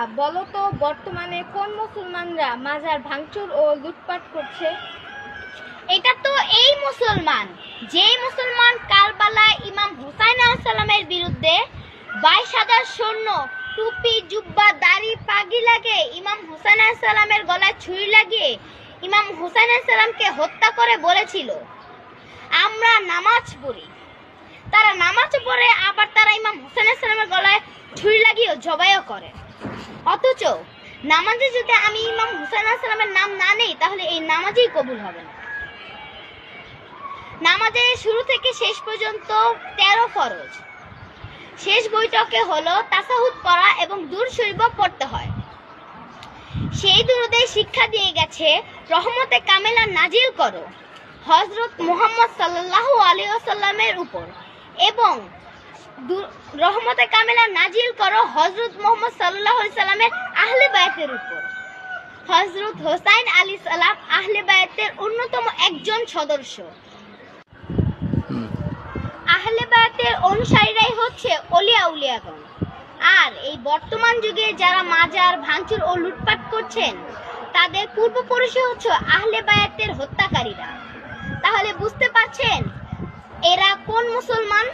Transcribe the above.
বলো তো বর্তমানে কোন মুসলমানরা মাজার ভাঙচুর ও লুটপাট করছে? এটা তো এই মুসলমান, যেই মুসলমান কারবালায় ইমাম হুসাইন আলাইহিস সালামের বিরুদ্ধে 22,000 সৈন্য, টুপি, জুব্বা, দাড়ি, পাগড়ি লাগিয়ে ইমাম হুসাইন আলাইহিস সালামের গলায় ছুরি লাগিয়ে ইমাম হুসাইন আলাইহিস সালামকে হত্যা করে বলেছিল, আমরা নামাজ পড়ি। তারা নামাজ পড়ে, আবার তারা ইমাম হুসাইন আলাইহিস সালামের গলায় ছুরি লাগিয়ে জবাইও করে। অথচ নামাজে যদি আমি ইমাম হুসাইন আলাইহিস সালামের নাম না নেই, তাহলে এই নামাজই কবুল হবে না। নামাজে শুরু থেকে শেষ পর্যন্ত 13 ফরজ। শেষ বৈঠকে হলো তাসাহুদ পড়া এবং দুরূদ শরীফ পড়তে হয়। সেই দুরূদে শিক্ষা দিয়ে গেছে, রহমতে কামেলা নাজিল করো হযরত মুহাম্মদ সাল্লাল্লাহু আলাইহি ওয়াসাল্লামের উপর, এবং রহমতে কামেলা নাজিল করো হযরত মুহাম্মদ সাল্লাল্লাহু আলাইহি সাল্লামের আহলে বায়াতের উপর। হযরত হুসাইন আলাইহিস সালাম আহলে বায়াতের অন্যতম একজন সদস্য। আহলে বায়াতের অনুসারীরাই হচ্ছে অলিয়া উলিয়াগণ। আর এই বর্তমান যুগে যারা মাজার ভাঙচুর ও লুটপাট করছেন, তাদের পূর্বপুরুষই হচ্ছে আহলে বায়াতের হত্যাকারীরা। তাহলে বুঝতে পারছেন এরা কোন মুসলমান।